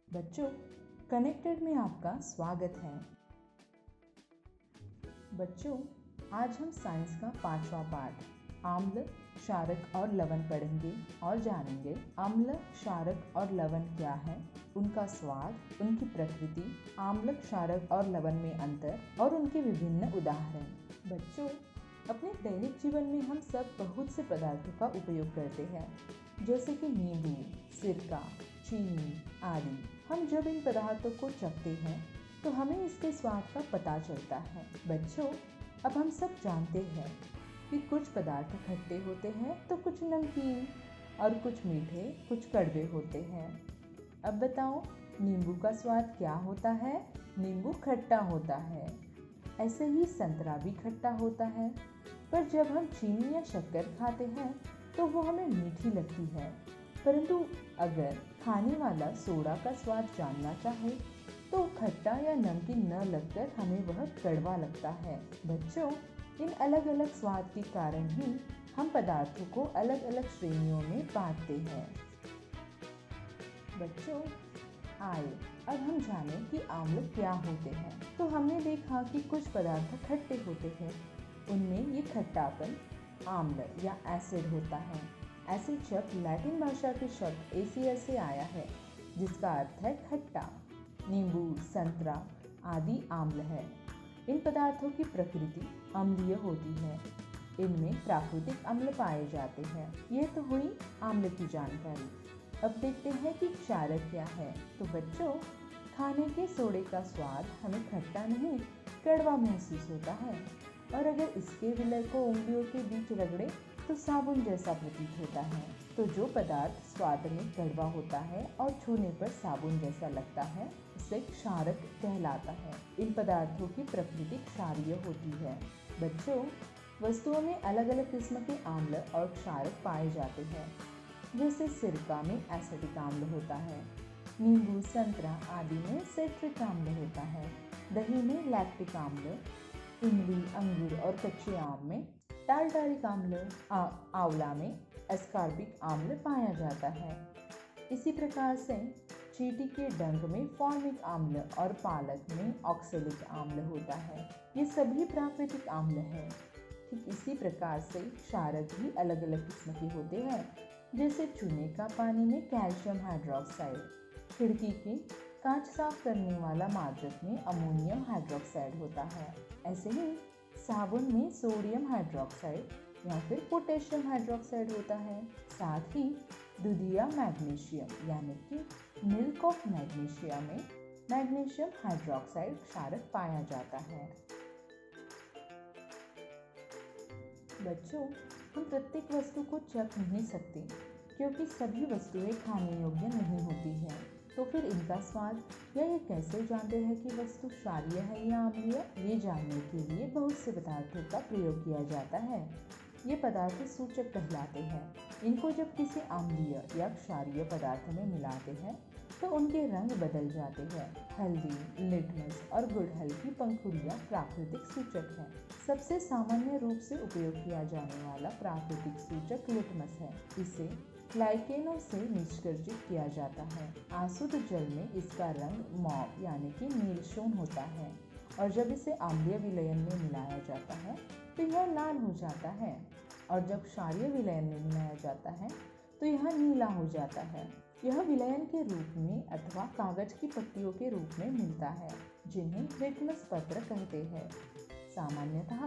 बच्चों, कनेक्टेड में आपका स्वागत है। बच्चों, आज हम साइंस का 5वां पाठ आम्ल, क्षारक और लवण पढ़ेंगे और जानेंगे अम्ल, क्षारक और लवण क्या है, उनका स्वाद, उनकी प्रकृति, आम्ल, क्षारक और लवण में अंतर और उनके विभिन्न उदाहरण। बच्चों, अपने दैनिक जीवन में हम सब बहुत से पदार्थों का उपयोग करते हैं, जैसे कि नींबू, सिरका, चीनी आदि। हम जब इन पदार्थों को चखते हैं तो हमें इसके स्वाद का पता चलता है। बच्चों, अब हम सब जानते हैं कि कुछ पदार्थ खट्टे होते हैं तो कुछ नमकीन, और कुछ मीठे, कुछ कड़वे होते हैं। अब बताओ, नींबू का स्वाद क्या होता है? नींबू खट्टा होता है। ऐसे ही संतरा भी खट्टा होता है, पर जब हम चीनी या शक्कर खाते हैं तो वो हमें मीठी लगती है। परंतु अगर खाने वाला सोडा का स्वाद जानना चाहे तो खट्टा या नमकीन न लगकर हमें वह कड़वा लगता है। बच्चों, इन अलग अलग स्वाद के कारण ही हम पदार्थों को अलग अलग श्रेणियों में बांटते हैं। बच्चों, आइए अब हम जानें कि आम्ल क्या होते हैं। तो हमने देखा कि कुछ पदार्थ खट्टे होते हैं, उनमें ये खट्टापन आम्ल या एसिड होता है। एसिड शब्द लैटिन भाषा के शब्द एसियस से आया है, जिसका अर्थ है खट्टा। नींबू, संतरा आदि आम्ल है। इन पदार्थों की प्रकृति अम्लीय होती है। इनमें प्राकृतिक अम्ल पाए जाते हैं। ये तो हुई आम्ल की जानकारी। अब देखते हैं कि क्षारक क्या है। तो बच्चों, खाने के सोडे का स्वाद हमें खट्टा नहीं, कड़वा महसूस होता है, और अगर इसके विलय को उंगलियों के बीच रगड़े तो साबुन जैसा प्रतीत होता है। तो जो पदार्थ स्वाद में कड़वा होता है और छूने पर साबुन जैसा लगता है, उसे क्षारक कहलाता है। इन पदार्थों की प्रकृति क्षारीय होती है। बच्चों, वस्तुओं में अलग अलग किस्म के आम्ल और क्षारक पाए जाते हैं। जैसे सिरका में एसिटिक आम्ल होता है, नींबू, संतरा आदि में सिट्रिक आम्ल होता है, दही में लैक्टिक आम्ल, इमली, अंगूर और कच्चे आम में टार्टारिक आम्ल, आंवला में एस्कॉर्बिक आम्ल पाया जाता है। इसी प्रकार से चींटी के डंक में फॉर्मिक आम्ल और पालक में ऑक्सैलिक आम्ल होता है। ये सभी प्राकृतिक आम्ल हैं। ठीक इसी प्रकार से क्षारक भी अलग अलग किस्म के होते हैं, जैसे चूने का पानी में कैल्शियम हाइड्रोक्साइड, खिड़की के कांच साफ करने वाला मार्जक में अमोनियम हाइड्रोक्साइड होता है। ऐसे ही साबुन में सोडियम हाइड्रोक्साइड या फिर पोटेशियम हाइड्रोक्साइड होता है। साथ ही दूधिया मैग्नीशियम यानी कि मिल्क ऑफ मैग्नीशिया में मैग्नीशियम हाइड्रोक्साइड क्षारक पाया जाता है। बच्चों, हम प्रत्येक वस्तु को चख नहीं सकते, क्योंकि सभी वस्तुएं खाने योग्य नहीं होती हैं। तो फिर इनका स्वाद या ये कैसे जानते हैं कि वस्तु क्षारीय है या अम्लीय? ये जानने के लिए बहुत से पदार्थों का प्रयोग किया जाता है। ये पदार्थ सूचक कहलाते हैं। इनको जब किसी अम्लीय या क्षारीय पदार्थ में मिलाते हैं तो उनके रंग बदल जाते हैं। हल्दी, लिटमस और गुड़हल की पंखुड़ियाँ प्राकृतिक सूचक हैं। सबसे सामान्य रूप से उपयोग किया जाने वाला प्राकृतिक सूचक लिटमस है। इसे ग्लाइकेनों से निष्कर्षित किया जाता है। अशुद्ध जल में इसका रंग मौव यानी कि नीलशोन होता है, और जब इसे अम्लीय विलयन में मिलाया जाता है तो यह लाल हो जाता है, और जब क्षारीय विलयन में मिलाया जाता है तो यह नीला हो जाता है। यह विलयन के रूप में अथवा कागज की पट्टियों के रूप में मिलता है, जिन्हें लिटमस पत्र कहते हैं। सामान्यतः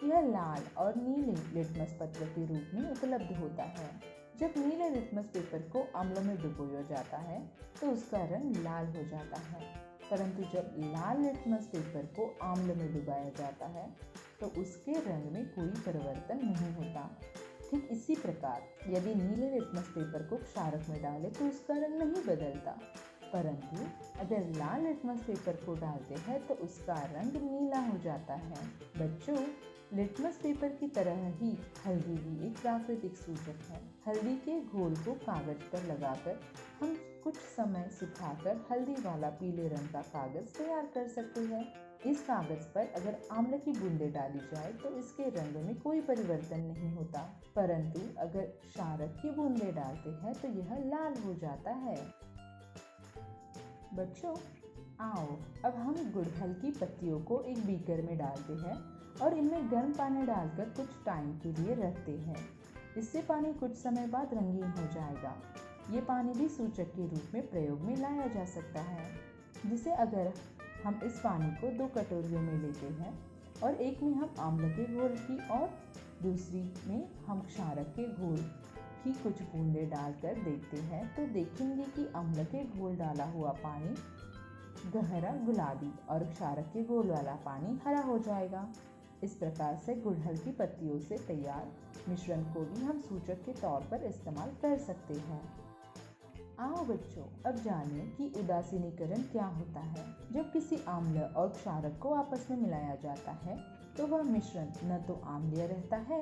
यह लाल और नीले लिटमस पत्र के रूप में उपलब्ध होता है। जब नीले लिटमस पेपर को अम्ल में डुबोया जाता है तो उसका रंग लाल हो जाता है, परंतु जब लाल लिटमस पेपर को अम्ल में डुबाया जाता है तो उसके रंग में कोई परिवर्तन नहीं होता। ठीक इसी प्रकार यदि नीले लिटमस पेपर को क्षारक में डालें तो उसका रंग नहीं बदलता, परंतु अगर लाल लिटमस पेपर को डालते हैं तो उसका रंग नीला हो जाता है। बच्चों, लिटमस पेपर की तरह ही हल्दी भी एक प्राकृतिक सूचक है। हल्दी के घोल को कागज पर लगाकर हम कुछ समय सुखाकर हल्दी वाला पीले रंग का कागज तैयार कर सकते हैं। इस कागज पर अगर आम्ल की बूंदें डाली जाए तो इसके रंग में कोई परिवर्तन नहीं होता, परंतु अगर क्षारक की बूंदें डालते हैं तो यह लाल हो जाता है। बच्चों, आओ अब हम गुड़हल की पत्तियों को एक बीकर में डालते हैं और इनमें गर्म पानी डालकर कुछ टाइम के लिए रखते हैं। इससे पानी कुछ समय बाद रंगीन हो जाएगा। ये पानी भी सूचक के रूप में प्रयोग में लाया जा सकता है। जिसे अगर हम इस पानी को 2 कटोरियों में लेते हैं और एक में हम आंवले के घोल की और दूसरी में हम क्षारक के घोल की कुछ बूंदें डालकर देखते हैं, तो देखेंगे कि आंवले के घोल डाला हुआ पानी गहरा गुलाबी और क्षारक के घोल वाला पानी हरा हो जाएगा। इस प्रकार से गुड़हल की पत्तियों से तैयार मिश्रण को भी हम सूचक के तौर पर इस्तेमाल कर सकते हैं। आओ बच्चों, अब जानिए कि उदासीनीकरण क्या होता है। जब किसी आम्ल और क्षारक को आपस में मिलाया जाता है तो वह मिश्रण न तो आम्लीय रहता है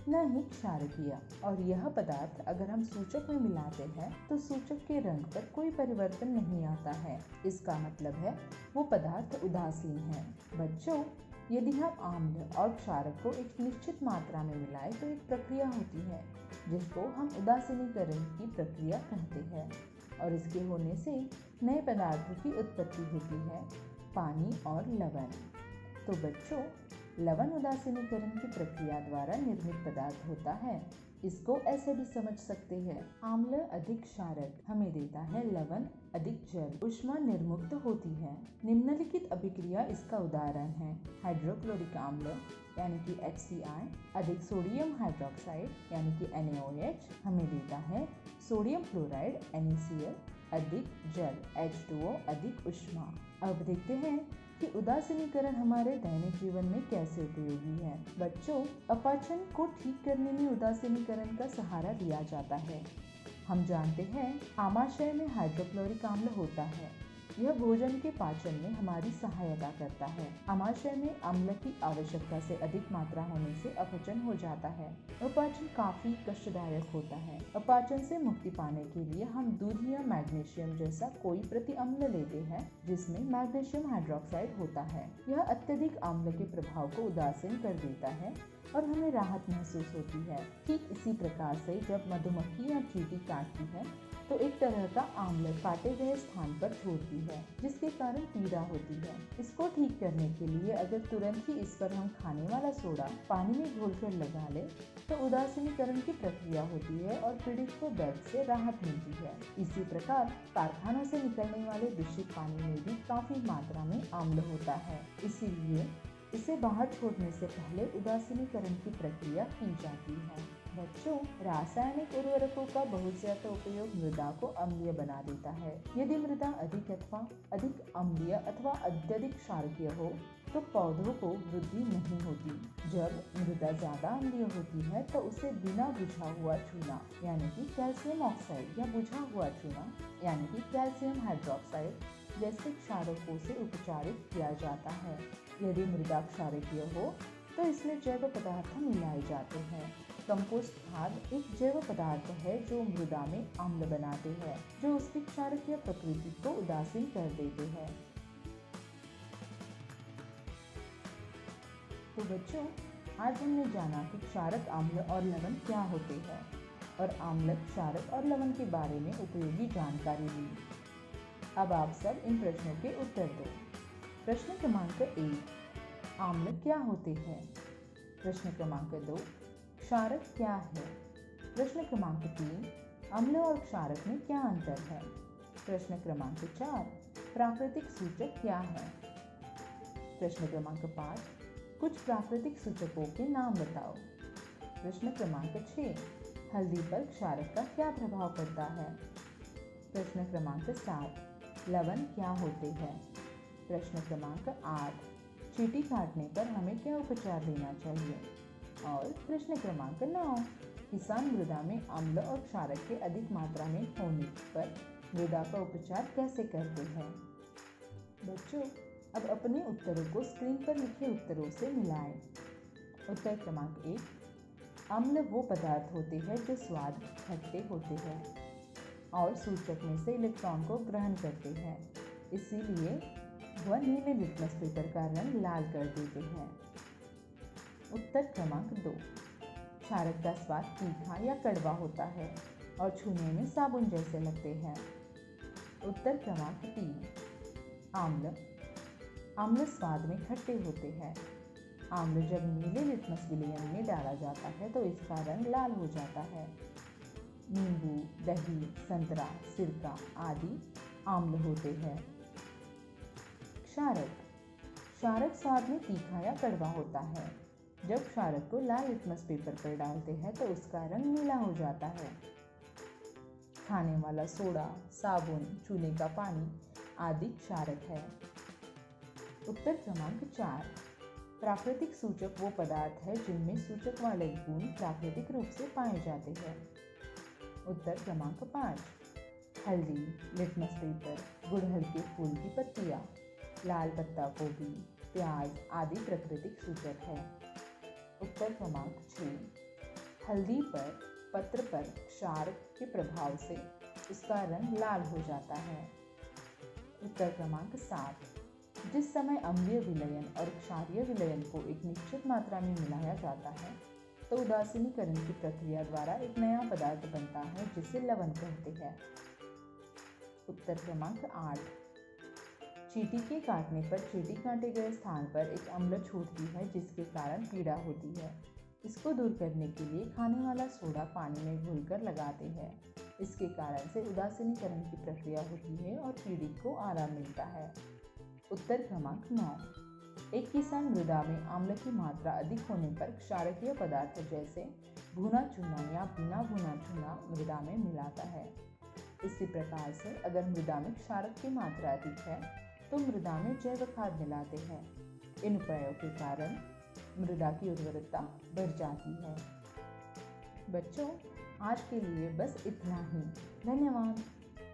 न ही क्षारकीय, और यह पदार्थ अगर हम सूचक में मिलाते हैं तो सूचक के रंग पर कोई परिवर्तन नहीं आता है। इसका मतलब है वो पदार्थ उदासीन है। बच्चों, यदि हम आम्ल और क्षारक को एक निश्चित मात्रा में मिलाएं तो एक प्रक्रिया होती है जिसको हम उदासीनीकरण की प्रक्रिया कहते हैं, और इसके होने से नए पदार्थों की उत्पत्ति होती है, पानी और लवण। तो बच्चों, लवण उदासीनीकरण की प्रक्रिया द्वारा निर्मित पदार्थ होता है। इसको ऐसे भी समझ सकते हैं, आम्ल अधिक क्षारक हमें देता है लवण अधिक जल, ऊष्मा निर्मुक्त होती है। निम्नलिखित अभिक्रिया इसका उदाहरण है। हाइड्रोक्लोरिक आम्ल यानी कि HCl अधिक सोडियम हाइड्रोक्साइड यानी कि NaOH हमें देता है सोडियम क्लोराइड NaCl अधिक जल H2O अधिक ऊष्मा। अब देखते हैं कि उदासीनीकरण हमारे दैनिक जीवन में कैसे उपयोगी है। बच्चों, अपाचन को ठीक करने में उदासीनीकरण का सहारा लिया जाता है। हम जानते हैं आमाशय में हाइड्रोक्लोरिक अम्ल होता है। यह भोजन के पाचन में हमारी सहायता करता है। आमाशय में अम्ल की आवश्यकता से अधिक मात्रा होने से अपचन हो जाता है। अपाचन काफी कष्टदायक होता है। अपाचन से मुक्ति पाने के लिए हम दूध या मैग्नीशियम जैसा कोई प्रतिअम्ल लेते हैं जिसमें मैग्नीशियम हाइड्रोक्साइड होता है। यह अत्यधिक अम्ल के प्रभाव को उदासीन कर देता है और हमें राहत महसूस होती है। ठीक इसी प्रकार से जब मधुमक्खी या चींटी काटती है तो एक तरह का आम्ल काटे गए स्थान पर छोड़ती है जिसके कारण पीड़ा होती है। इसको ठीक करने के लिए अगर तुरंत ही इस पर हम खाने वाला सोडा पानी में घोलकर लगा ले तो उदासीनीकरण की प्रक्रिया होती है और पीड़ित को दर्द से राहत मिलती है। इसी प्रकार कारखानों से निकलने वाले दूषित पानी में भी काफी मात्रा में अम्ल होता है, इसीलिए इसे बाहर छोड़ने से पहले उदासीनीकरण की प्रक्रिया की जाती है। बच्चों, रासायनिक उर्वरकों का बहुत ज्यादा उपयोग मृदा को अम्लीय बना देता है। यदि मृदा अधिक अम्लीय अथवा अत्यधिक क्षारकीय हो तो पौधों को वृद्धि नहीं होती। जब मृदा ज्यादा अम्लीय होती है तो उसे बिना बुझा हुआ चूना यानी कि कैल्शियम ऑक्साइड या बुझा हुआ चूना यानी कि कैल्शियम हाइड्रोक्साइड जैसे क्षारकों से उपचारित किया जाता है। यदि मृदा क्षारकीय हो तो इसमें जैव पदार्थ मिलाए जाते हैं। कंपोस्ट खाद एक जैव पदार्थ है जो मृदा में अम्ल बनाते हैं, जो उसकी क्षारकीय प्रकृति को उदासीन कर देते हैं। तो बच्चों, आज हमने जाना कि क्षारक, अम्ल और लवण क्या होते हैं और आम्ल, क्षारक और लवण के बारे में उपयोगी जानकारी ली। अब आप सब इन प्रश्नों के उत्तर दो। प्रश्न क्रमांक 1, आम्ल क्या होते हैं? प्रश्न क्रमांक 2, क्षारक क्या है? प्रश्न क्रमांक 3, अम्ल और क्षारक में क्या अंतर है? प्रश्न क्रमांक 4, प्राकृतिक सूचक क्या है? प्रश्न क्रमांक 5, कुछ प्राकृतिक सूचकों के नाम बताओ। प्रश्न क्रमांक 6, हल्दी पर क्षारक का क्या प्रभाव पड़ता है? प्रश्न क्रमांक 7, लवण क्या होते हैं? प्रश्न क्रमांक 8, चींटी काटने पर हमें क्या उपचार लेना चाहिए? और प्रश्न क्रमांक 9, किसान मृदा में अम्ल और क्षारक के अधिक मात्रा में होने पर मृदा का उपचार कैसे करते हैं? बच्चों, अब अपने उत्तरों को स्क्रीन पर लिखे उत्तरों से मिलाएं। उत्तर क्रमांक 1, अम्ल वो पदार्थ होते हैं जो स्वाद खट्टे होते हैं और सूचक में से इलेक्ट्रॉन को ग्रहण करते हैं, इसीलिए वह नीले लिटमस पेपर का रंग लाल कर देते हैं। उत्तर क्रमांक 2, क्षारक का स्वाद तीखा या कड़वा होता है और छूने में साबुन जैसे लगते हैं। उत्तर क्रमांक 3 आम्ल। आम्ल स्वाद में खट्टे होते हैं। आम्ल जब नीले लिटमस विलयन में डाला जाता है तो इसका रंग लाल हो जाता है। नींबू, दही, संतरा, सिरका आदि आम्ल होते हैं। क्षारक। क्षारक स्वाद में तीखा या कड़वा होता है। जब क्षारक को लाल लिटमस पेपर पर डालते हैं तो उसका रंग नीला हो जाता है। खाने वाला सोडा, साबुन, चूने का पानी आदि क्षारक है। उत्तर क्रमांक 4 प्राकृतिक सूचक वो पदार्थ है जिनमें सूचक वाले गुण प्राकृतिक रूप से पाए जाते हैं। उत्तर क्रमांक 5 हल्दी, लिटमस पेपर, गुड़हल के फूल की पत्तियां, लाल पत्ता गोभी, प्याज आदि प्राकृतिक सूचक है। उत्तर क्रमांक 6 हल्दी पर पत्र पर क्षारक के प्रभाव से उसका रंग लाल हो जाता है। उत्तर क्रमांक 7 जिस समय अम्लीय विलयन और क्षारीय विलयन को एक निश्चित मात्रा में मिलाया जाता है तो उदासीनीकरण की प्रक्रिया द्वारा एक नया पदार्थ बनता है जिसे लवण कहते हैं। उत्तर क्रमांक 8 चींटी के काटने पर चींटी काटे गए स्थान पर एक अम्ल छूटती है जिसके कारण पीड़ा होती है। इसको दूर करने के लिए खाने वाला सोडा पानी में घोलकर लगाते हैं। इसके कारण से उदासीनीकरण की प्रक्रिया होती है और पीड़ित को आराम मिलता है। उत्तर क्रमांक 9 एक किसान मृदा में आम्ल की मात्रा अधिक होने पर क्षारकीय पदार्थ जैसे भुना चूना या बिना भुना चूना मृदा में मिलाता है। इसी प्रकार से अगर मृदा में क्षारक की मात्रा अधिक है तो मृदा में जैव खाद मिलाते हैं। इन उपायों के कारण मृदा की उर्वरता बढ़ जाती है। बच्चों, आज के लिए बस इतना ही। धन्यवाद।